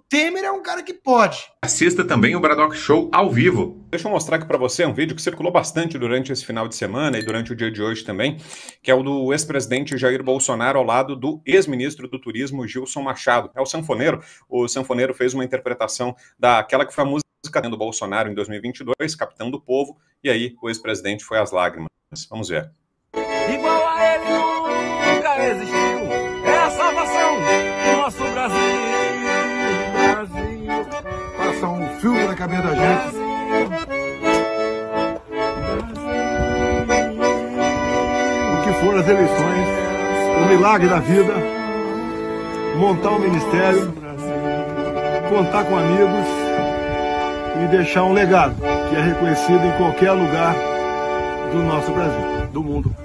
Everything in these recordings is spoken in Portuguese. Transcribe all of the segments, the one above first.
Temer é um cara que pode. Assista também o Bradock Show ao vivo. Deixa eu mostrar aqui para você um vídeo que circulou bastante durante esse final de semana e durante o dia de hoje também, que é o do ex-presidente Jair Bolsonaro ao lado do ex-ministro do Turismo, Gilson Machado. É o sanfoneiro. O sanfoneiro fez uma interpretação daquela que foi a música do Bolsonaro em 2022, Capitão do Povo, e aí o ex-presidente foi às lágrimas. Vamos ver. Igual a ele nunca existiu. É a salvação do nosso Brasil. Passa um filme na cabeça da gente. O que foram as eleições, o milagre da vida, montar um ministério, contar com amigos e deixar um legado que é reconhecido em qualquer lugar do nosso Brasil, do mundo.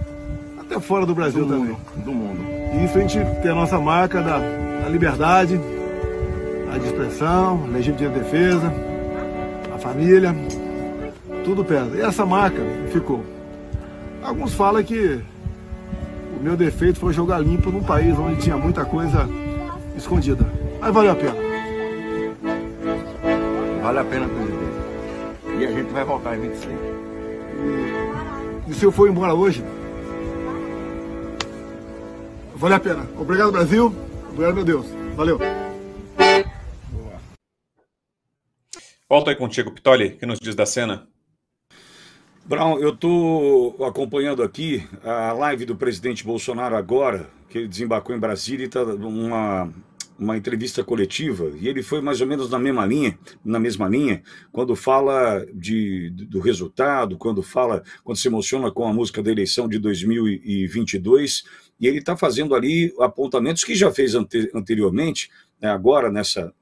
Até fora do Brasil também. Do mundo. E isso a gente tem a nossa marca da liberdade, a de expressão, a legítima defesa, a família, tudo pesa. E essa marca ficou. Alguns falam que o meu defeito foi jogar limpo num país onde tinha muita coisa escondida. Mas valeu a pena. Vale a pena, presidente. E a gente vai voltar em 26. E se eu for embora hoje, vale a pena. Obrigado, Brasil. Obrigado, meu Deus. Valeu. Volto aí contigo, Pitoli, que nos diz da cena. Brown, eu estou acompanhando aqui a live do presidente Bolsonaro agora, que ele desembarcou em Brasília e está uma entrevista coletiva, e ele foi mais ou menos na mesma linha, quando fala do resultado, quando se emociona com a música da eleição de 2022, e ele está fazendo ali apontamentos que já fez anteriormente, agora nessa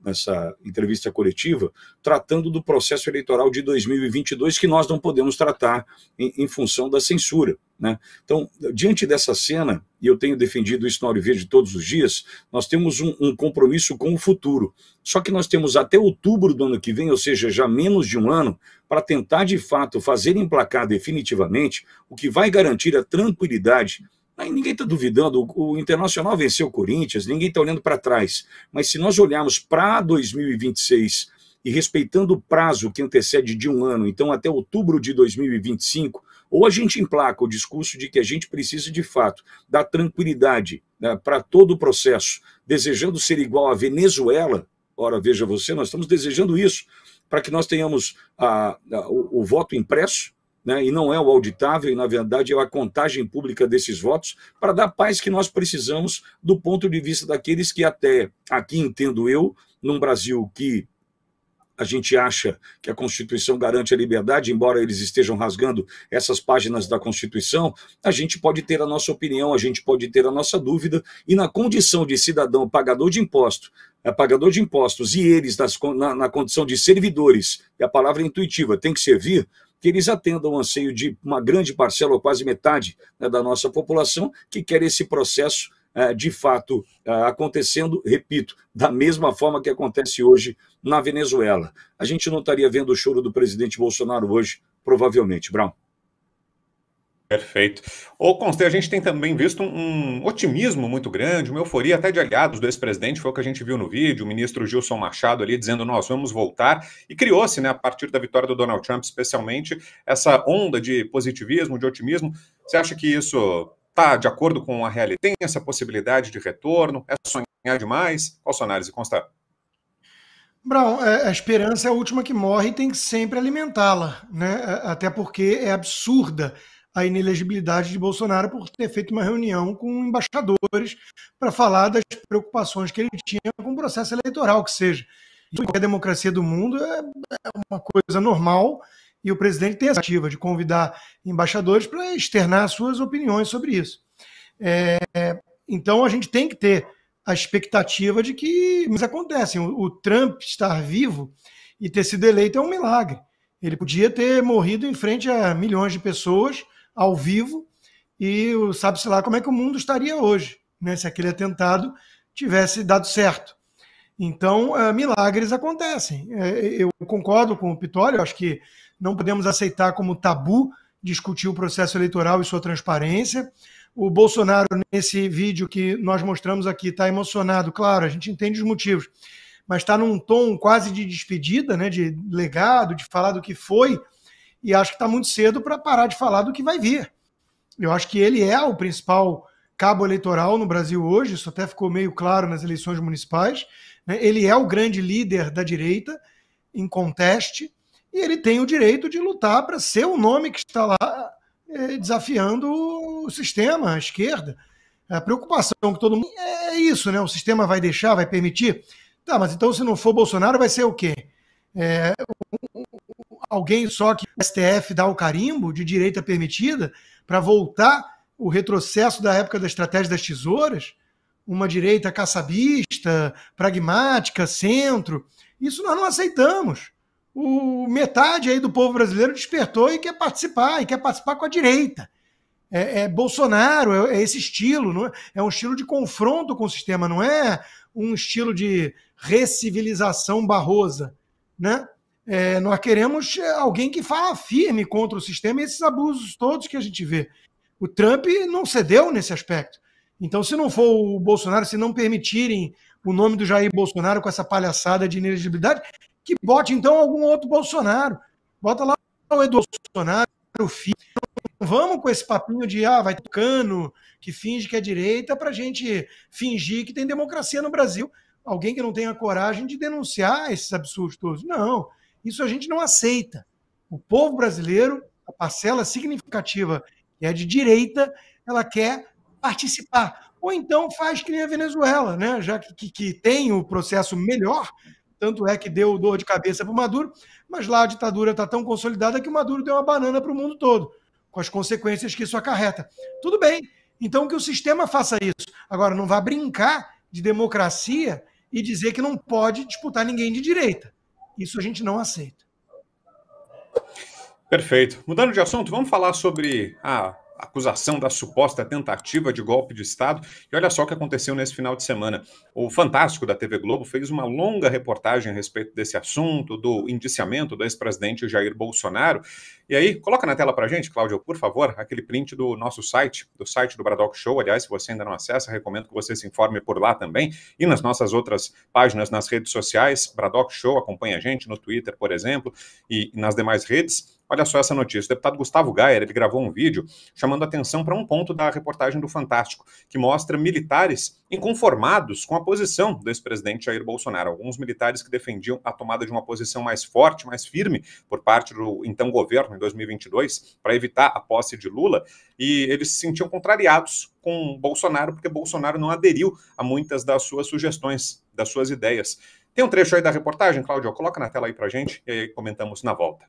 entrevista coletiva, tratando do processo eleitoral de 2022, que nós não podemos tratar em função da censura, né? Então, diante dessa cena, e eu tenho defendido isso na Hora Verde todos os dias, nós temos um compromisso com o futuro. Só que nós temos até outubro do ano que vem, ou seja, já menos de um ano, para tentar, de fato, fazer emplacar definitivamente o que vai garantir a tranquilidade. Ninguém está duvidando, o Internacional venceu o Corinthians, ninguém está olhando para trás. Mas se nós olharmos para 2026 e respeitando o prazo que antecede de um ano, então até outubro de 2025, ou a gente emplaca o discurso de que a gente precisa, de fato, dar tranquilidade, né, para todo o processo, desejando ser igual à Venezuela. Ora, veja você, nós estamos desejando isso, para que nós tenhamos o voto impresso, né, e não é o auditável, e na verdade é a contagem pública desses votos, para dar a paz que nós precisamos do ponto de vista daqueles que até aqui, entendo eu, num Brasil que a gente acha que a Constituição garante a liberdade, embora eles estejam rasgando essas páginas da Constituição, a gente pode ter a nossa opinião, a gente pode ter a nossa dúvida, e na condição de cidadão pagador de impostos, e eles na condição de servidores, e a palavra é intuitiva, tem que servir, que eles atendam o anseio de uma grande parcela, ou quase metade, né, da nossa população, que quer esse processo de fato acontecendo, repito, da mesma forma que acontece hoje na Venezuela. A gente não estaria vendo o choro do presidente Bolsonaro hoje, provavelmente, Brown. Perfeito. Ô, Conste, a gente tem também visto um otimismo muito grande, uma euforia até de aliados do ex-presidente, foi o que a gente viu no vídeo, o ministro Gilson Machado ali dizendo, nós vamos voltar, e criou-se, né, a partir da vitória do Donald Trump, especialmente, essa onda de positivismo, de otimismo. Você acha que isso está de acordo com a realidade? Tem essa possibilidade de retorno? É sonhar demais? Qual a sua análise, Conste? Brown, a esperança é a última que morre e tem que sempre alimentá-la, né? Até porque é absurda a inelegibilidade de Bolsonaro por ter feito uma reunião com embaixadores para falar das preocupações que ele tinha com o processo eleitoral, que seja. Isso em qualquer democracia do mundo é uma coisa normal, e o presidente tem a iniciativa de convidar embaixadores para externar suas opiniões sobre isso. Então a gente tem que ter a expectativa de que mas acontecem. O Trump estar vivo e ter sido eleito é um milagre. Ele podia ter morrido em frente a milhões de pessoas ao vivo, e sabe-se lá como é que o mundo estaria hoje, né, se aquele atentado tivesse dado certo. Então, milagres acontecem. Eu concordo com o Pitoli, eu acho que não podemos aceitar como tabu discutir o processo eleitoral e sua transparência. O Bolsonaro, nesse vídeo que nós mostramos aqui, está emocionado, claro, a gente entende os motivos, mas está num tom quase de despedida, né, de legado, de falar do que foi, e acho que está muito cedo para parar de falar do que vai vir. Eu acho que ele é o principal cabo eleitoral no Brasil hoje, isso até ficou meio claro nas eleições municipais, né? Ele é o grande líder da direita, em conteste, e ele tem o direito de lutar para ser o nome que está lá desafiando o sistema, a esquerda. A preocupação que todo mundo... É isso, né? O sistema vai deixar, vai permitir? Tá, mas então se não for Bolsonaro, vai ser o quê? Alguém só que o STF dá o carimbo de direita permitida para voltar o retrocesso da época da estratégia das tesouras? Uma direita caçabista, pragmática, centro. Isso nós não aceitamos. Metade aí do povo brasileiro despertou e quer participar com a direita. Bolsonaro, é esse estilo, não é? É um estilo de confronto com o sistema, não é um estilo de recivilização barrosa, né? Nós queremos alguém que fala firme contra o sistema e esses abusos todos que a gente vê. O Trump não cedeu nesse aspecto. Então, se não for o Bolsonaro, se não permitirem o nome do Jair Bolsonaro com essa palhaçada de inelegibilidade, que bote então algum outro Bolsonaro. Bota lá o Eduardo Bolsonaro, o filho. Vamos com esse papinho de vai ter Cano, que finge que é direita, para a gente fingir que tem democracia no Brasil. Alguém que não tenha coragem de denunciar esses absurdos todos. Não, isso a gente não aceita. O povo brasileiro, a parcela significativa que é de direita, ela quer participar. Ou então faz que nem a Venezuela, né? Já que tem o processo melhor, tanto é que deu dor de cabeça para o Maduro, mas lá a ditadura está tão consolidada que o Maduro deu uma banana para o mundo todo, com as consequências que isso acarreta. Tudo bem, então que o sistema faça isso. Agora, não vá brincar de democracia e dizer que não pode disputar ninguém de direita. Isso a gente não aceita. Perfeito. Mudando de assunto, vamos falar sobre a acusação da suposta tentativa de golpe de Estado. E olha só o que aconteceu nesse final de semana. O Fantástico da TV Globo fez uma longa reportagem a respeito desse assunto, do indiciamento do ex-presidente Jair Bolsonaro. E aí, coloca na tela pra gente, Cláudio, por favor, aquele print do nosso site, do site do Braddock Show. Aliás, se você ainda não acessa, recomendo que você se informe por lá também. E nas nossas outras páginas nas redes sociais, Braddock Show, acompanha a gente no Twitter, por exemplo, e nas demais redes. Olha só essa notícia. O deputado Gustavo Gayer, ele gravou um vídeo chamando atenção para um ponto da reportagem do Fantástico, que mostra militares inconformados com a posição do ex-presidente Jair Bolsonaro. Alguns militares que defendiam a tomada de uma posição mais forte, mais firme, por parte do então governo, em 2022, para evitar a posse de Lula, e eles se sentiam contrariados com Bolsonaro, porque Bolsonaro não aderiu a muitas das suas sugestões, das suas ideias. Tem um trecho aí da reportagem, Cláudio? Coloca na tela aí para a gente, e aí comentamos na volta.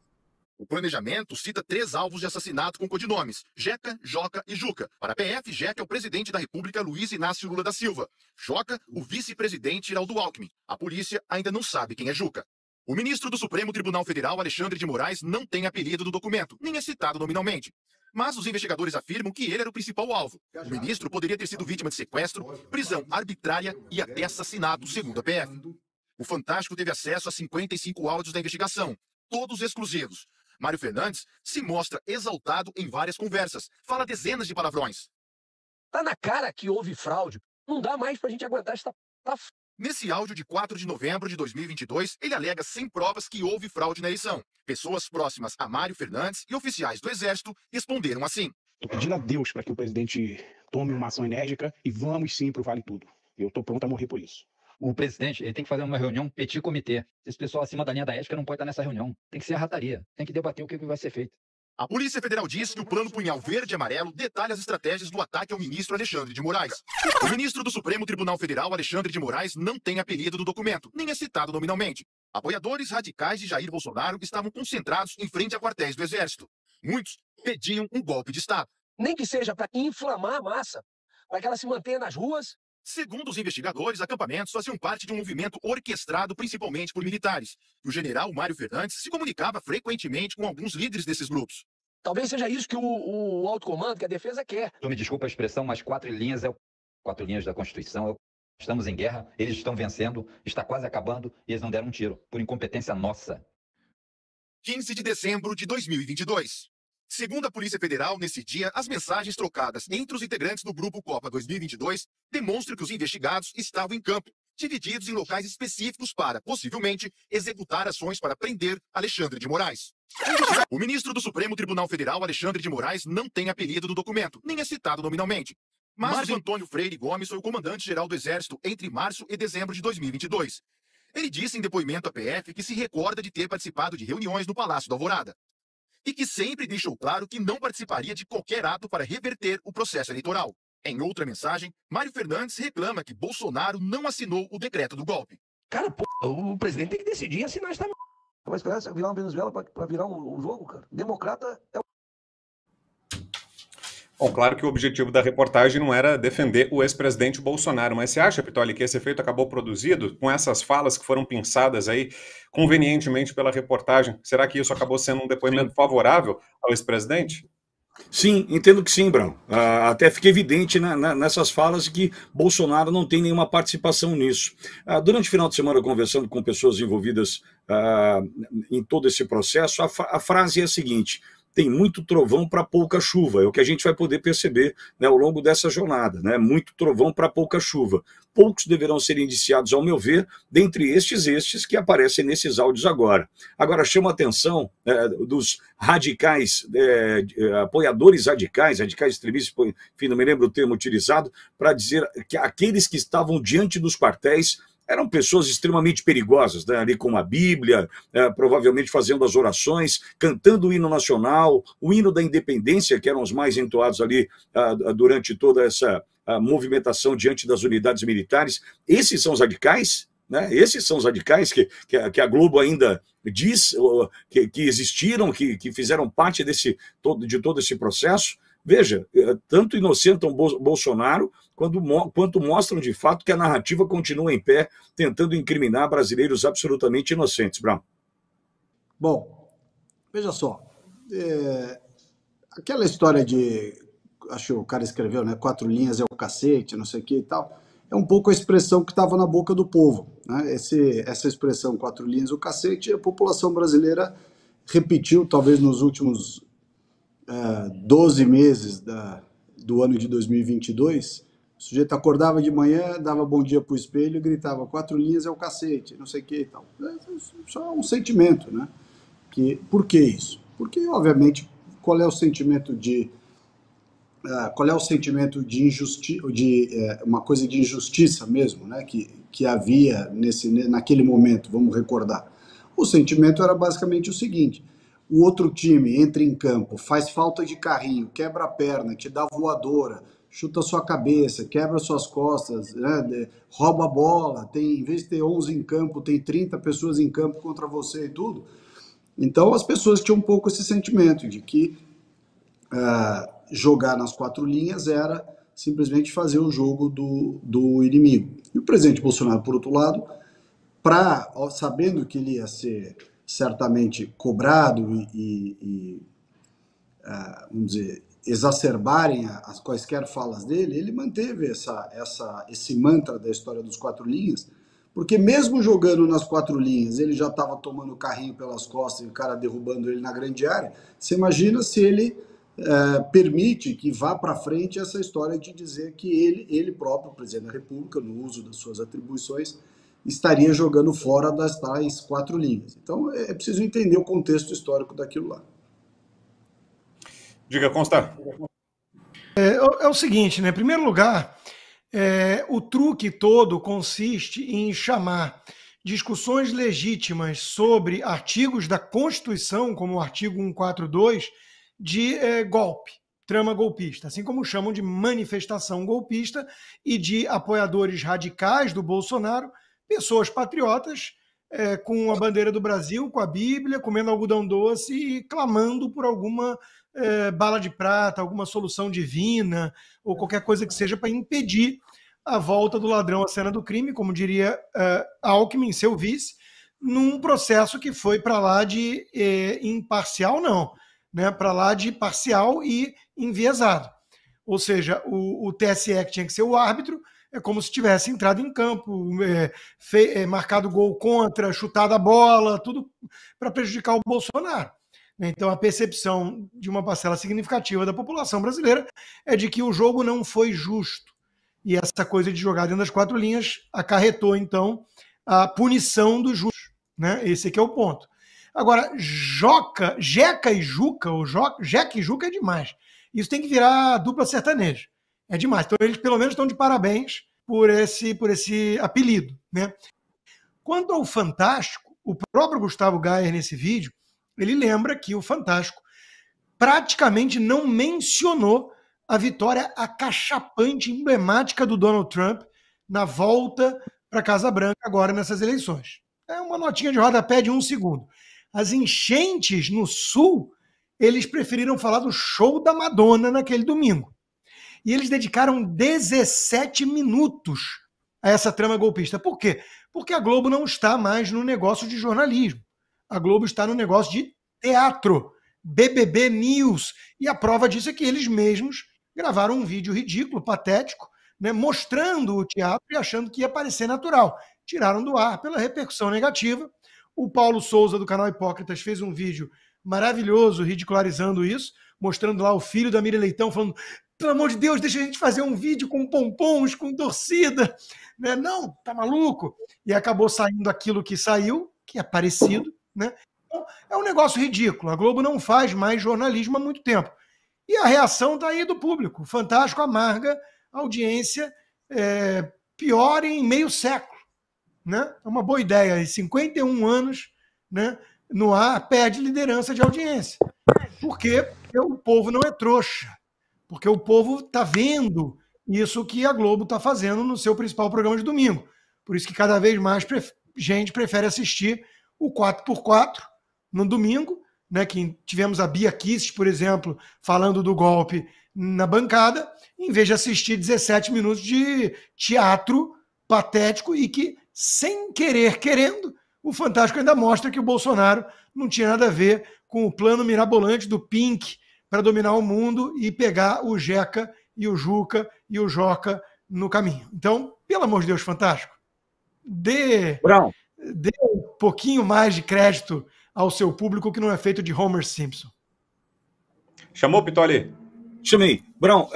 O planejamento cita 3 alvos de assassinato com codinomes: Jeca, Joca e Juca. Para a PF, Jeca é o presidente da República, Luiz Inácio Lula da Silva. Joca, o vice-presidente Geraldo Alckmin. A polícia ainda não sabe quem é Juca. O ministro do Supremo Tribunal Federal, Alexandre de Moraes, não tem apelido do documento, nem é citado nominalmente. Mas os investigadores afirmam que ele era o principal alvo. O ministro poderia ter sido vítima de sequestro, prisão arbitrária e até assassinato, segundo a PF. O Fantástico teve acesso a 55 áudios da investigação, todos exclusivos. Mário Fernandes se mostra exaltado em várias conversas, fala dezenas de palavrões. Tá na cara que houve fraude. Não dá mais pra gente aguentar esta... Nesse áudio de 4 de novembro de 2022, ele alega sem provas que houve fraude na eleição. Pessoas próximas a Mário Fernandes e oficiais do Exército responderam assim. Estou pedindo a Deus para que o presidente tome uma ação enérgica e vamos sim pro Vale Tudo. Eu estou pronto a morrer por isso. O presidente ele tem que fazer uma reunião petit comitê. Esse pessoal acima da linha da ética não pode estar nessa reunião. Tem que ser a rataria. Tem que debater o que vai ser feito. A Polícia Federal diz que o Plano Punhal Verde e Amarelo detalha as estratégias do ataque ao ministro Alexandre de Moraes. O ministro do Supremo Tribunal Federal, Alexandre de Moraes, não tem apelido do documento, nem é citado nominalmente. Apoiadores radicais de Jair Bolsonaro estavam concentrados em frente a quartéis do Exército. Muitos pediam um golpe de Estado. Nem que seja para inflamar a massa, para que ela se mantenha nas ruas. Segundo os investigadores, acampamentos faziam parte de um movimento orquestrado principalmente por militares. E o general Mário Fernandes se comunicava frequentemente com alguns líderes desses grupos. Talvez seja isso que o alto comando, que a defesa quer. Me desculpa a expressão, mas 4 linhas 4 linhas da Constituição. Estamos em guerra, eles estão vencendo, está quase acabando e eles não deram um tiro, por incompetência nossa. 15 de dezembro de 2022. Segundo a Polícia Federal, nesse dia, as mensagens trocadas entre os integrantes do Grupo Copa 2022 demonstram que os investigados estavam em campo, divididos em locais específicos para, possivelmente, executar ações para prender Alexandre de Moraes. O ministro do Supremo Tribunal Federal, Alexandre de Moraes, não tem apelido no documento, nem é citado nominalmente. Márcio Antônio Freire Gomes foi o comandante-geral do Exército entre março e dezembro de 2022. Ele disse em depoimento à PF que se recorda de ter participado de reuniões no Palácio da Alvorada e que sempre deixou claro que não participaria de qualquer ato para reverter o processo eleitoral. Em outra mensagem, Mário Fernandes reclama que Bolsonaro não assinou o decreto do golpe. Cara, pô, o presidente tem que decidir e assinar esta... Vai esperar virar uma Venezuela para virar um jogo, cara? Democrata é o... Bom, claro que o objetivo da reportagem não era defender o ex-presidente Bolsonaro, mas você acha, Pitoli, que esse efeito acabou produzido com essas falas que foram pensadas aí convenientemente pela reportagem? Será que isso acabou sendo um depoimento favorável ao ex-presidente? Sim, entendo que sim, Brão. Até fica evidente nessas falas que Bolsonaro não tem nenhuma participação nisso. Durante o final de semana, conversando com pessoas envolvidas em todo esse processo, a frase é a seguinte: tem muito trovão para pouca chuva. É o que a gente vai poder perceber, né, ao longo dessa jornada, né? Muito trovão para pouca chuva. Poucos deverão ser indiciados, ao meu ver, dentre estes que aparecem nesses áudios agora. Agora, chama a atenção dos radicais, apoiadores radicais extremistas, enfim, não me lembro o termo utilizado, para dizer que aqueles que estavam diante dos quartéis eram pessoas extremamente perigosas, né? Ali com a Bíblia, provavelmente fazendo as orações, cantando o hino nacional, o hino da independência, que eram os mais entoados ali durante toda essa movimentação diante das unidades militares. Esses são os radicais, né? Esses são os radicais que a Globo ainda diz que existiram, que fizeram parte de todo esse processo. Veja, tanto inocentam Bolsonaro, quanto mostram de fato que a narrativa continua em pé, tentando incriminar brasileiros absolutamente inocentes, Brown. Bom, veja só, aquela história de, acho que o cara escreveu, né, 4 linhas é o cacete, não sei o que e tal, é um pouco a expressão que estava na boca do povo, né? Essa expressão 4 linhas é o cacete, a população brasileira repetiu, talvez nos últimos 12 meses do ano de 2022, o sujeito acordava de manhã, dava bom dia para o espelho e gritava 4 linhas é o cacete, não sei o que e tal. Só é um sentimento, né? Por que isso? Porque, obviamente, qual é o sentimento de injustiça, uma coisa de injustiça mesmo, né? Que havia naquele momento, vamos recordar. O sentimento era basicamente o seguinte: o outro time entra em campo, faz falta de carrinho, quebra a perna, te dá voadora, chuta sua cabeça, quebra suas costas, né, rouba a bola, em vez de ter 11 em campo, tem 30 pessoas em campo contra você e tudo. Então as pessoas tinham um pouco esse sentimento de que jogar nas 4 linhas era simplesmente fazer o jogo do inimigo. E o presidente Bolsonaro, por outro lado, sabendo que ele ia ser certamente cobrado vamos dizer, exacerbarem as quaisquer falas dele, ele manteve esse mantra da história dos 4 linhas, porque mesmo jogando nas 4 linhas, ele já estava tomando carrinho pelas costas e o cara derrubando ele na grande área. Você imagina se ele permite que vá para frente essa história de dizer que ele próprio, presidente da República, no uso das suas atribuições, estaria jogando fora das tais 4 linhas. Então é preciso entender o contexto histórico daquilo lá. Diga, Constar. É o seguinte, né? Em primeiro lugar, o truque todo consiste em chamar discussões legítimas sobre artigos da Constituição, como o artigo 142, de golpe, trama golpista, assim como chamam de manifestação golpista, e de apoiadores radicais do Bolsonaro, pessoas patriotas com a bandeira do Brasil, com a Bíblia, comendo algodão doce e clamando por alguma bala de prata, alguma solução divina, ou qualquer coisa que seja para impedir a volta do ladrão à cena do crime, como diria Alckmin, seu vice, num processo que foi para lá de imparcial, não, né, para lá de parcial e enviesado. Ou seja, o TSE, que tinha que ser o árbitro, é como se tivesse entrado em campo, marcado gol contra, chutado a bola, tudo para prejudicar o Bolsonaro. Então, a percepção de uma parcela significativa da população brasileira é de que o jogo não foi justo. E essa coisa de jogar dentro das 4 linhas acarretou, então, a punição dos justos, né? Esse aqui é o ponto. Agora, Jeca e Juca, ou Jeca e Juca é demais. Isso tem que virar dupla sertaneja. É demais. Então, eles pelo menos estão de parabéns por esse apelido, né? Quanto ao Fantástico, o próprio Gustavo Gayer, nesse vídeo, ele lembra que o Fantástico praticamente não mencionou a vitória acachapante, emblemática do Donald Trump na volta para a Casa Branca agora nessas eleições. É uma notinha de rodapé de 1 segundo. As enchentes no Sul, eles preferiram falar do show da Madonna naquele domingo. E eles dedicaram 17 minutos a essa trama golpista. Por quê? Porque a Globo não está mais no negócio de jornalismo. A Globo está no negócio de teatro, BBB News. E a prova disso é que eles mesmos gravaram um vídeo ridículo, patético, né, mostrando o teatro e achando que ia parecer natural. Tiraram do ar pela repercussão negativa. O Paulo Souza, do canal Hipócritas, fez um vídeo maravilhoso, ridicularizando isso, mostrando lá o filho da Miriam Leitão, falando: pelo amor de Deus, deixa a gente fazer um vídeo com pompons, com torcida. Né? Não, tá maluco? E acabou saindo aquilo que saiu, que é parecido. Né? Então, é um negócio ridículo. A Globo não faz mais jornalismo há muito tempo. E a reação está aí do público. Fantástico amarga a audiência pior em meio século. Né? É uma boa ideia. 51 anos, né, no ar, perde liderança de audiência. Por quê? Porque o povo não é trouxa. Porque o povo está vendo isso que a Globo está fazendo no seu principal programa de domingo. Por isso que cada vez mais gente prefere assistir o 4x4 no domingo, né, que tivemos a Bia Kicis, por exemplo, falando do golpe na bancada, em vez de assistir 17 minutos de teatro patético e que, sem querer, querendo, o Fantástico ainda mostra que o Bolsonaro não tinha nada a ver com o plano mirabolante do Pink para dominar o mundo e pegar o Jeca e o Juca e o Joca no caminho. Então, pelo amor de Deus, Fantástico, dê um pouquinho mais de crédito ao seu público, que não é feito de Homer Simpson. Chamou, Pitoli? Chamei. Brão,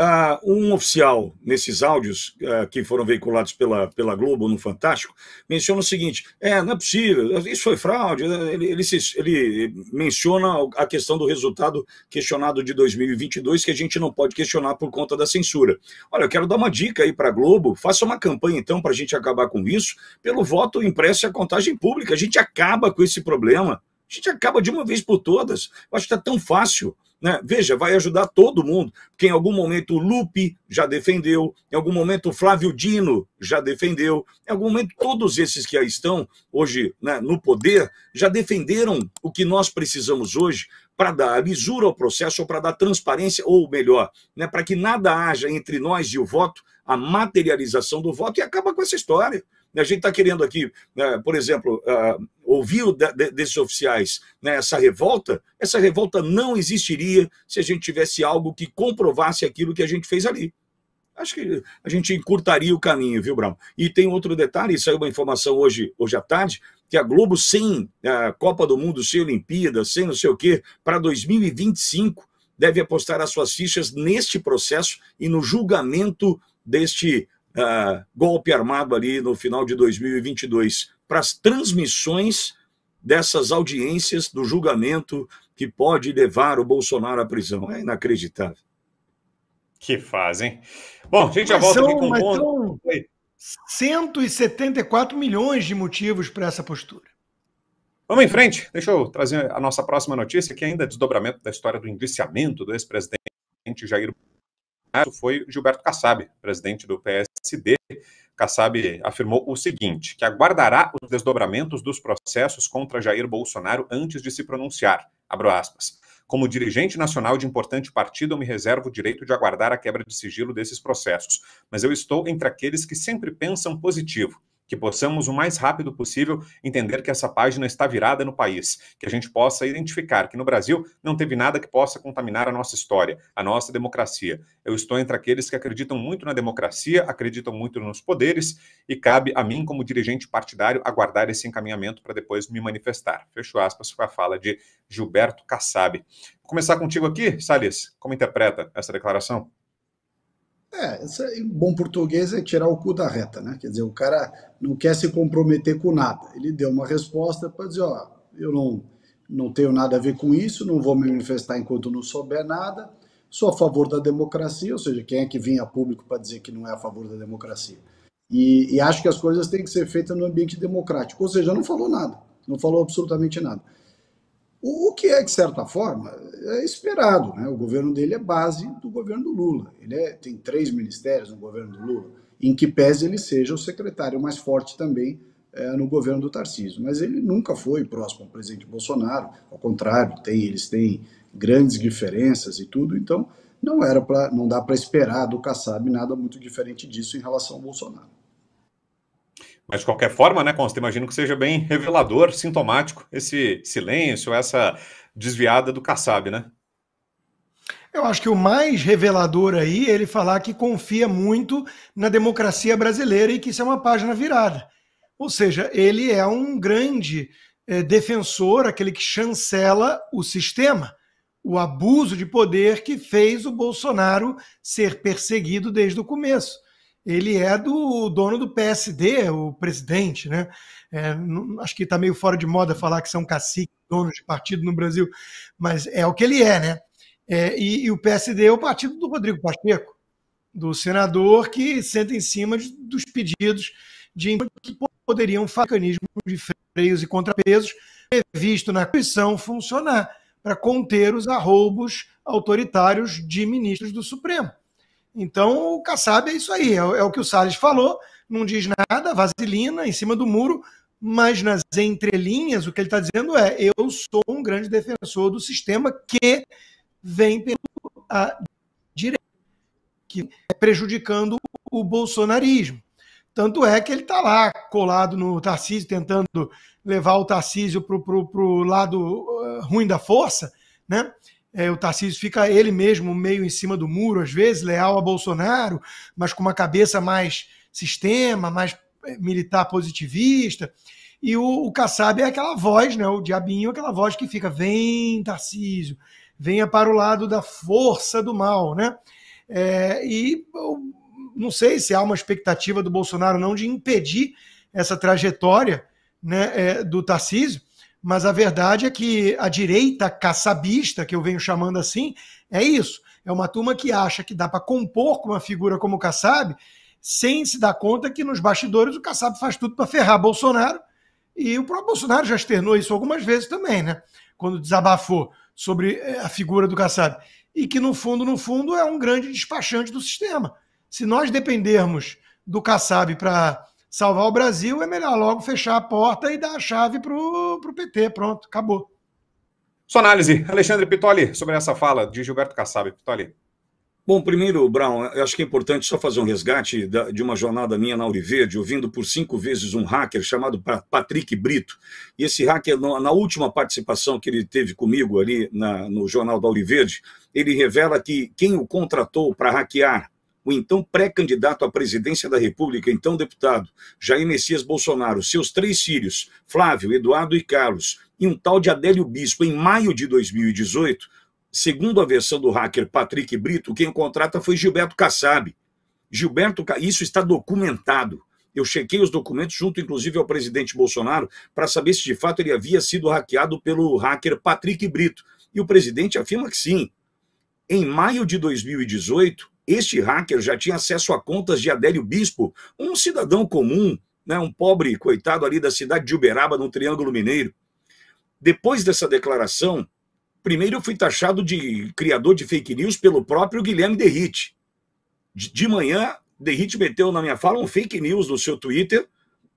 um oficial nesses áudios que foram veiculados pela Globo no Fantástico menciona o seguinte: não é possível, isso foi fraude. Ele menciona a questão do resultado questionado de 2022, que a gente não pode questionar por conta da censura. Olha, eu quero dar uma dica aí para a Globo: faça uma campanha então para a gente acabar com isso, pelo voto impresso e a contagem pública. A gente acaba com esse problema. A gente acaba de uma vez por todas. Eu acho que está tão fácil. Né? Veja, vai ajudar todo mundo, porque em algum momento o Lupe já defendeu, em algum momento o Flávio Dino já defendeu, em algum momento todos esses que aí estão hoje, né, no poder já defenderam o que nós precisamos hoje para dar lisura ao processo, ou para dar transparência, ou melhor, né, para que nada haja entre nós e o voto, a materialização do voto, e acaba com essa história. A gente está querendo aqui, por exemplo, ouvir desses oficiais, né, essa revolta não existiria se a gente tivesse algo que comprovasse aquilo que a gente fez ali. Acho que a gente encurtaria o caminho, viu, Brão? E tem outro detalhe, saiu uma informação hoje à tarde, que a Globo, sem a Copa do Mundo, sem Olimpíada, sem não sei o quê, para 2025, deve apostar as suas fichas neste processo e no julgamento deste golpe armado ali no final de 2022, para as transmissões dessas audiências do julgamento que pode levar o Bolsonaro à prisão. É inacreditável. Que fazem. Bom, a gente já volta aqui com um ponto. 174 milhões de motivos para essa postura. Vamos em frente. Deixa eu trazer a nossa próxima notícia, que ainda é desdobramento da história do indiciamento do ex-presidente Jair Bolsonaro. Foi Gilberto Kassab, presidente do PSD. Kassab afirmou o seguinte, que aguardará os desdobramentos dos processos contra Jair Bolsonaro antes de se pronunciar. Abro aspas. Como dirigente nacional de importante partido, eu me reservo o direito de aguardar a quebra de sigilo desses processos. Mas eu estou entre aqueles que sempre pensam positivo. Que possamos o mais rápido possível entender que essa página está virada no país, que a gente possa identificar que no Brasil não teve nada que possa contaminar a nossa história, a nossa democracia. Eu estou entre aqueles que acreditam muito na democracia, acreditam muito nos poderes e cabe a mim, como dirigente partidário, aguardar esse encaminhamento para depois me manifestar. Fecho aspas, foi a fala de Gilberto Kassab. Vou começar contigo aqui, Salles. Como interpreta essa declaração? Isso em bom português é tirar o cu da reta, né? Quer dizer, o cara não quer se comprometer com nada. Ele deu uma resposta para dizer, ó, eu não tenho nada a ver com isso, não vou me manifestar enquanto não souber nada, sou a favor da democracia, ou seja, quem é que vinha a público para dizer que não é a favor da democracia? E acho que as coisas têm que ser feitas no ambiente democrático, ou seja, não falou nada, não falou absolutamente nada. O que é, de certa forma, é esperado, né? O governo dele é base do governo do Lula. Ele tem 3 ministérios no governo do Lula, em que pese ele seja o secretário mais forte também no governo do Tarcísio. Mas ele nunca foi próximo ao presidente Bolsonaro, ao contrário, eles têm grandes diferenças e tudo, então não dá para esperar do Kassab nada muito diferente disso em relação ao Bolsonaro. Mas, de qualquer forma, né, Consta, imagino que seja bem revelador, sintomático, esse silêncio, essa desviada do Kassab, né? Eu acho que o mais revelador aí é ele falar que confia muito na democracia brasileira e que isso é uma página virada. Ou seja, ele é um grande defensor, aquele que chancela o sistema, o abuso de poder que fez o Bolsonaro ser perseguido desde o começo. Ele é do dono do PSD, o presidente, né? Acho que está meio fora de moda falar que são caciques, donos de partido no Brasil, mas é o que ele é, né? E o PSD é o partido do Rodrigo Pacheco, do senador que senta em cima dos pedidos de que poderiam fazer mecanismos de freios e contrapesos previsto na Constituição funcionar para conter os arroubos autoritários de ministros do Supremo. Então, o Kassab é isso aí, é o que o Salles falou, não diz nada, vaselina em cima do muro, mas nas entrelinhas o que ele está dizendo é: eu sou um grande defensor do sistema que vem pela direita, que é prejudicando o bolsonarismo. Tanto é que ele está lá colado no Tarcísio, tentando levar o Tarcísio para o lado ruim da força, né? O Tarcísio fica ele mesmo meio em cima do muro, às vezes, leal a Bolsonaro, mas com uma cabeça mais sistema, mais militar positivista. E o Kassab é aquela voz, né, o diabinho, aquela voz que fica: vem, Tarcísio, venha para o lado da força do mal, né? E eu não sei se há uma expectativa do Bolsonaro não de impedir essa trajetória, né, do Tarcísio, mas a verdade é que a direita kassabista, que eu venho chamando assim, é isso. É uma turma que acha que dá para compor com uma figura como o Kassab, sem se dar conta que nos bastidores o Kassab faz tudo para ferrar Bolsonaro, e o próprio Bolsonaro já externou isso algumas vezes também, né? Quando desabafou sobre a figura do Kassab. E que, no fundo, é um grande despachante do sistema. Se nós dependermos do Kassab para salvar o Brasil, é melhor logo fechar a porta e dar a chave para o PT. Pronto, acabou. Sua análise, Alexandre Pittoli, sobre essa fala de Gilberto Kassab. Pittoli. Bom, primeiro, Brown, eu acho que é importante só fazer um resgate de uma jornada minha na Auriverde, ouvindo por 5 vezes um hacker chamado Patrick Brito. E esse hacker, na última participação que ele teve comigo ali no Jornal da Auriverde, ele revela que quem o contratou para hackear o então pré-candidato à presidência da República, então deputado, Jair Messias Bolsonaro, seus 3 filhos, Flávio, Eduardo e Carlos, e um tal de Adélio Bispo, em maio de 2018, segundo a versão do hacker Patrick Brito, quem o contrata foi Gilberto Kassab. Isso está documentado. Eu chequei os documentos junto, inclusive, ao presidente Bolsonaro, para saber se de fato ele havia sido hackeado pelo hacker Patrick Brito. E o presidente afirma que sim. Em maio de 2018, este hacker já tinha acesso a contas de Adélio Bispo, um cidadão comum, né, um pobre coitado ali da cidade de Uberaba, no Triângulo Mineiro. Depois dessa declaração, primeiro eu fui taxado de criador de fake news pelo próprio Guilherme Derrite. De manhã, Derrite meteu na minha fala um fake news no seu Twitter,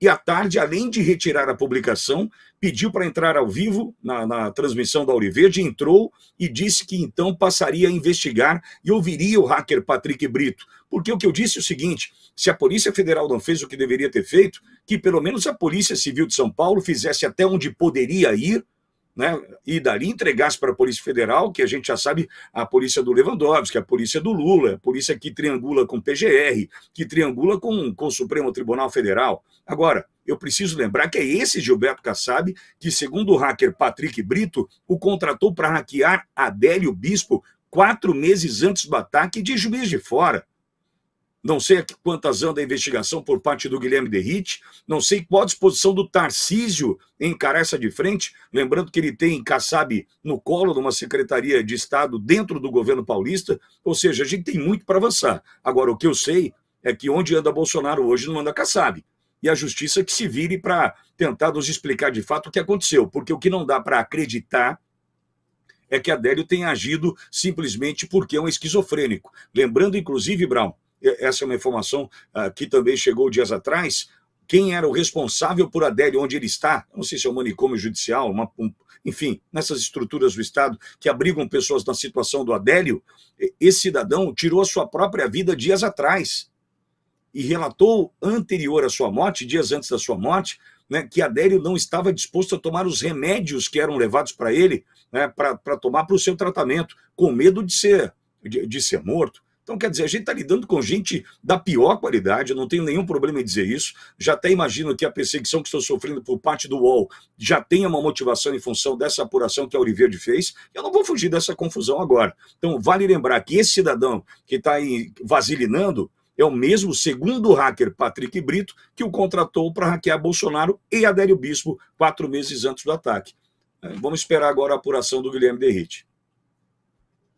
e à tarde, além de retirar a publicação, pediu para entrar ao vivo na transmissão da Auriverde, entrou e disse que então passaria a investigar e ouviria o hacker Patrick Brito. Porque o que eu disse é o seguinte: se a Polícia Federal não fez o que deveria ter feito, que pelo menos a Polícia Civil de São Paulo fizesse até onde poderia ir, né, e dali entregasse para a Polícia Federal, que a gente já sabe, a polícia do Lewandowski, a polícia do Lula, a polícia que triangula com o PGR, que triangula com o Supremo Tribunal Federal. Agora, eu preciso lembrar que é esse Gilberto Kassab que, segundo o hacker Patrick Brito, o contratou para hackear Adélio Bispo 4 meses antes do ataque de Juiz de Fora. Não sei quantas anda a investigação por parte do Guilherme Derrite, não sei qual a disposição do Tarcísio em encarar essa de frente, lembrando que ele tem Kassab no colo de uma Secretaria de Estado dentro do governo paulista, ou seja, a gente tem muito para avançar. Agora, o que eu sei é que onde anda Bolsonaro hoje não anda Kassab, e a justiça que se vire para tentar nos explicar de fato o que aconteceu, porque o que não dá para acreditar é que Adélio tenha agido simplesmente porque é um esquizofrênico. Lembrando, inclusive, Brown, essa é uma informação que também chegou dias atrás, quem era o responsável por Adélio, onde ele está, não sei se é um manicômio judicial, enfim, nessas estruturas do Estado que abrigam pessoas na situação do Adélio, esse cidadão tirou a sua própria vida dias atrás e relatou anterior à sua morte, dias antes da sua morte, né, que Adélio não estava disposto a tomar os remédios que eram levados para ele, né, para tomar para o seu tratamento, com medo de ser morto. Então, quer dizer, a gente está lidando com gente da pior qualidade, eu não tenho nenhum problema em dizer isso, já até imagino que a perseguição que estou sofrendo por parte do UOL já tenha uma motivação em função dessa apuração que a Auriverde fez, eu não vou fugir dessa confusão agora. Então, vale lembrar que esse cidadão que está aí vasilinando é o mesmo segundo hacker Patrick Brito que o contratou para hackear Bolsonaro e Adélio Bispo 4 meses antes do ataque. Vamos esperar agora a apuração do Guilherme Derrite.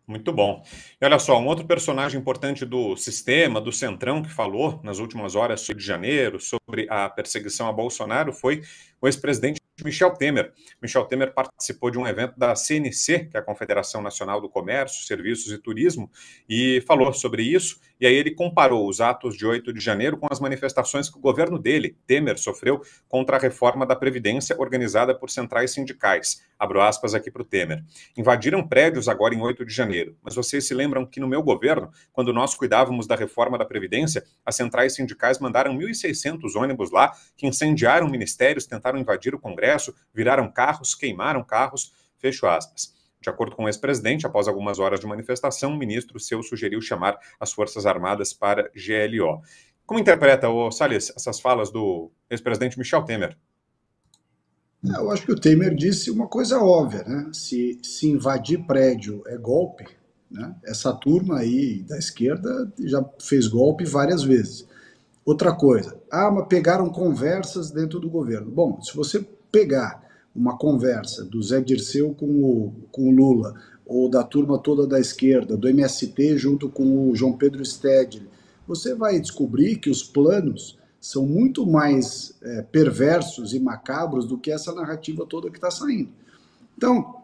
Muito bom. E olha só, um outro personagem importante do sistema, do Centrão, que falou nas últimas horas sobre janeiro, sobre a perseguição a Bolsonaro, foi o ex-presidente Michel Temer. Michel Temer participou de um evento da CNC, que é a Confederação Nacional do Comércio, Serviços e Turismo, e falou sobre isso, e aí ele comparou os atos de 8 de janeiro com as manifestações que o governo dele, Temer, sofreu contra a reforma da Previdência organizada por centrais sindicais. Abro aspas aqui para o Temer. Invadiram prédios agora em 8 de janeiro, mas vocês se lembram que no meu governo, quando nós cuidávamos da reforma da Previdência, as centrais sindicais mandaram 1.600 ônibus lá, que incendiaram ministérios, tentaram invadir o Congresso, viraram carros, queimaram carros, fecho aspas. De acordo com o ex-presidente, após algumas horas de manifestação, o ministro seu sugeriu chamar as Forças Armadas para GLO. Como interpreta, Salles, essas falas do ex-presidente Michel Temer? Eu acho que o Temer disse uma coisa óbvia, né? Se invadir prédio é golpe, né? Essa turma aí da esquerda já fez golpe várias vezes. Outra coisa, mas pegaram conversas dentro do governo. Bom, se você pegar uma conversa do Zé Dirceu com o Lula, ou da turma toda da esquerda, do MST junto com o João Pedro Stedley, você vai descobrir que os planos são muito mais perversos e macabros do que essa narrativa toda que está saindo. Então,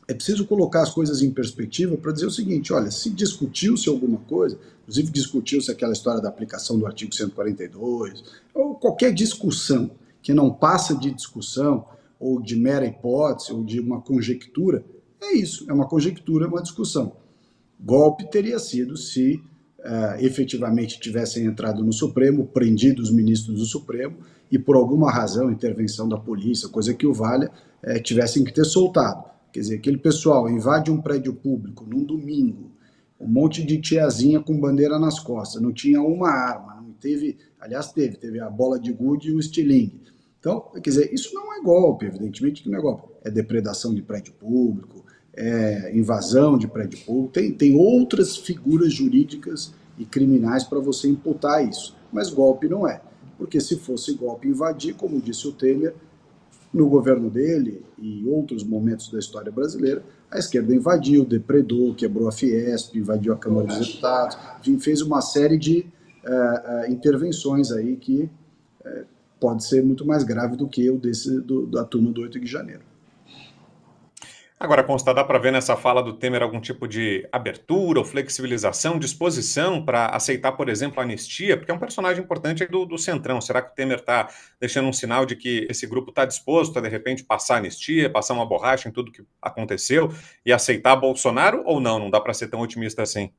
é preciso colocar as coisas em perspectiva para dizer o seguinte, olha, se discutiu-se alguma coisa, inclusive discutiu-se aquela história da aplicação do artigo 142, ou qualquer discussão que não passa de discussão, ou de mera hipótese, ou de uma conjectura, é isso, é uma conjectura, é uma discussão. Golpe teria sido se efetivamente tivessem entrado no Supremo, prendido os ministros do Supremo, e por alguma razão, intervenção da polícia, coisa que o valha, tivessem que ter soltado. Quer dizer, aquele pessoal invade um prédio público num domingo, um monte de tiazinha com bandeira nas costas, não tinha uma arma, não teve, aliás teve a bola de gude e o estilingue. Então, quer dizer, isso não é golpe, evidentemente que não é golpe. É depredação de prédio público, é invasão de prédio público, tem outras figuras jurídicas e criminais para você imputar isso. Mas golpe não é. Porque se fosse golpe invadir, como disse o Temer, no governo dele e outros momentos da história brasileira, a esquerda invadiu, depredou, quebrou a Fiesp, invadiu a Câmara dos Deputados, enfim, fez uma série de intervenções aí que pode ser muito mais grave do que da turma do 8 de janeiro. Agora, Consta, dá para ver nessa fala do Temer algum tipo de abertura ou flexibilização, disposição para aceitar, por exemplo, a anistia? Porque é um personagem importante aí do Centrão. Será que o Temer está deixando um sinal de que esse grupo está disposto a, de repente, passar a anistia, passar uma borracha em tudo que aconteceu e aceitar Bolsonaro ou não? Não dá para ser tão otimista assim?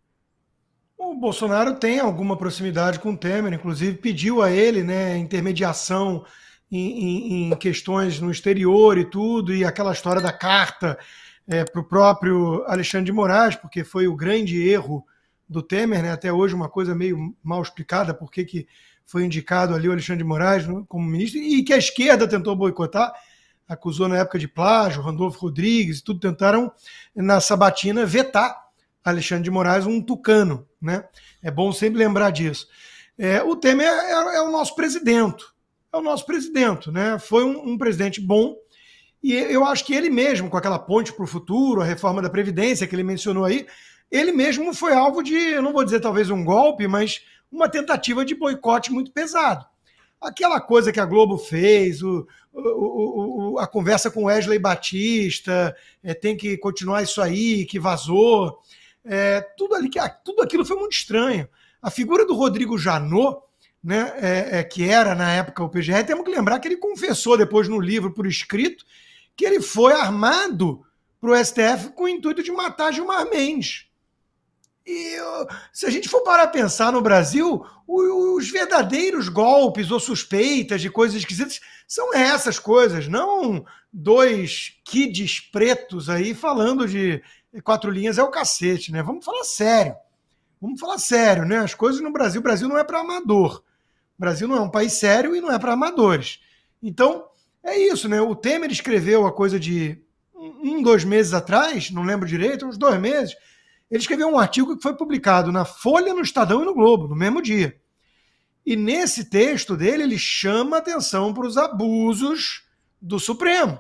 O Bolsonaro tem alguma proximidade com o Temer, inclusive pediu a ele, né, intermediação em questões no exterior e tudo, e aquela história da carta para o próprio Alexandre de Moraes, porque foi o grande erro do Temer, né, até hoje uma coisa meio mal explicada, por que foi indicado ali o Alexandre de Moraes, né, como ministro, e que a esquerda tentou boicotar, acusou na época de plágio, Randolfo Rodrigues, e tudo tentaram na sabatina vetar Alexandre de Moraes um tucano, né? É bom sempre lembrar disso. O Temer é o nosso presidente. É o nosso presidente, né? Foi um presidente bom. E eu acho que ele mesmo, com aquela ponte para o futuro, a reforma da Previdência que ele mencionou aí, ele mesmo foi alvo de, eu não vou dizer talvez um golpe, mas uma tentativa de boicote muito pesado. Aquela coisa que a Globo fez, a conversa com Wesley Batista, tem que continuar isso aí, que vazou, tudo aquilo foi muito estranho. A figura do Rodrigo Janot, né, que era na época o PGR, temos que lembrar que ele confessou depois no livro por escrito que ele foi armado para o STF com o intuito de matar Gilmar Mendes. E se a gente for parar a pensar no Brasil, os verdadeiros golpes ou suspeitas de coisas esquisitas são essas coisas, não 2 kids pretos aí falando de 4 linhas é o cacete, né? Vamos falar sério. Vamos falar sério, né? As coisas no Brasil, o Brasil não é para amador. O Brasil não é um país sério e não é para amadores. Então, é isso, né? O Temer escreveu a coisa de 2 meses atrás, não lembro direito, uns 2 meses, ele escreveu um artigo que foi publicado na Folha, no Estadão e no Globo, no mesmo dia. E nesse texto dele, ele chama atenção para os abusos do Supremo.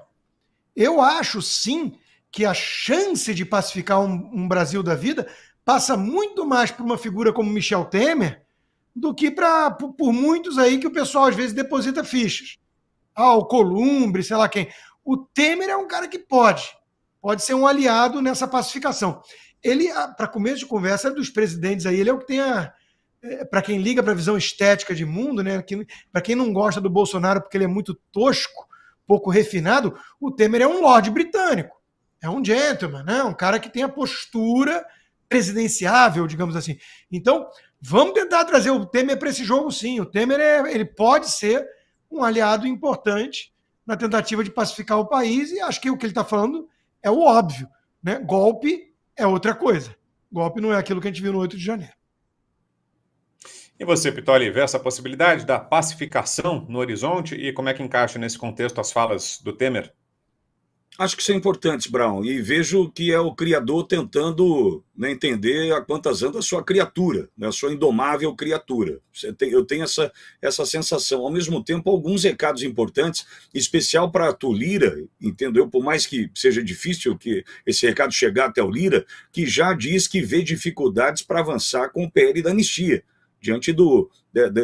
Eu acho, sim, que a chance de pacificar um Brasil da vida passa muito mais por uma figura como Michel Temer do que por muitos aí que o pessoal às vezes deposita fichas. O Columbre, sei lá quem. O Temer é um cara que pode ser um aliado nessa pacificação. Ele, para começo de conversa, dos presidentes aí, ele é o que tem para quem liga para a visão estética de mundo, né? Para quem não gosta do Bolsonaro porque ele é muito tosco, pouco refinado, o Temer é um lorde britânico. É um gentleman, né? Um cara que tem a postura presidenciável, digamos assim. Então, vamos tentar trazer o Temer para esse jogo, sim. O Temer ele pode ser um aliado importante na tentativa de pacificar o país, e acho que o que ele está falando é o óbvio, né? Golpe é outra coisa. Golpe não é aquilo que a gente viu no 8 de janeiro. E você, Pitoli, vê essa possibilidade da pacificação no horizonte e como é que encaixa nesse contexto as falas do Temer? Acho que isso é importante, Brown, e vejo que é o criador tentando, né, entender a quantas anda a sua criatura, né, a sua indomável criatura. Eu tenho essa sensação. Ao mesmo tempo, alguns recados importantes, especial para a Lira, entendo eu, por mais que seja difícil que esse recado chegar até o Lira, que já diz que vê dificuldades para avançar com o PL da anistia, diante do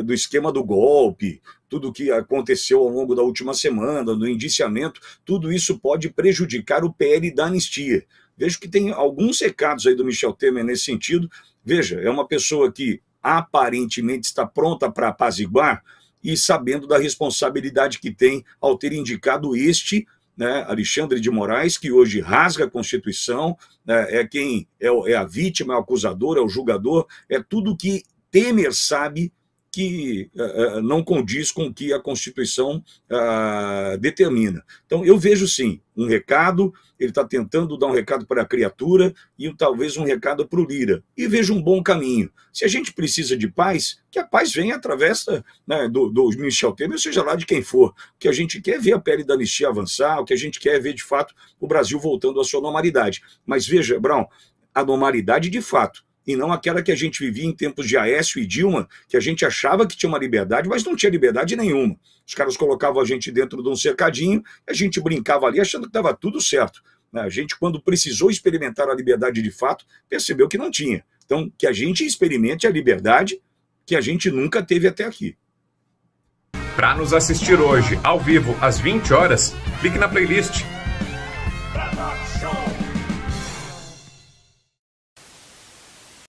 esquema do golpe, tudo o que aconteceu ao longo da última semana, do indiciamento, tudo isso pode prejudicar o PL da anistia. Vejo que tem alguns recados aí do Michel Temer nesse sentido. Veja, é uma pessoa que aparentemente está pronta para apaziguar e sabendo da responsabilidade que tem ao ter indicado né, Alexandre de Moraes, que hoje rasga a Constituição, né, é a vítima, é o acusador, é o julgador, é tudo que Temer sabe que não condiz com o que a Constituição determina. Então, eu vejo, sim, um recado, ele está tentando dar um recado para a criatura e talvez um recado para o Lira. E vejo um bom caminho. Se a gente precisa de paz, que a paz venha através do Michel Temer, seja lá de quem for. O que a gente quer é ver a pele da anistia avançar, o que a gente quer é ver, de fato, o Brasil voltando à sua normalidade. Mas veja, Brown, a normalidade de fato, e não aquela que a gente vivia em tempos de Aécio e Dilma, que a gente achava que tinha uma liberdade, mas não tinha liberdade nenhuma. Os caras colocavam a gente dentro de um cercadinho, a gente brincava ali achando que estava tudo certo. A gente, quando precisou experimentar a liberdade de fato, percebeu que não tinha. Então, que a gente experimente a liberdade que a gente nunca teve até aqui. Para nos assistir hoje, ao vivo, às 20 horas, clique na playlist. Show.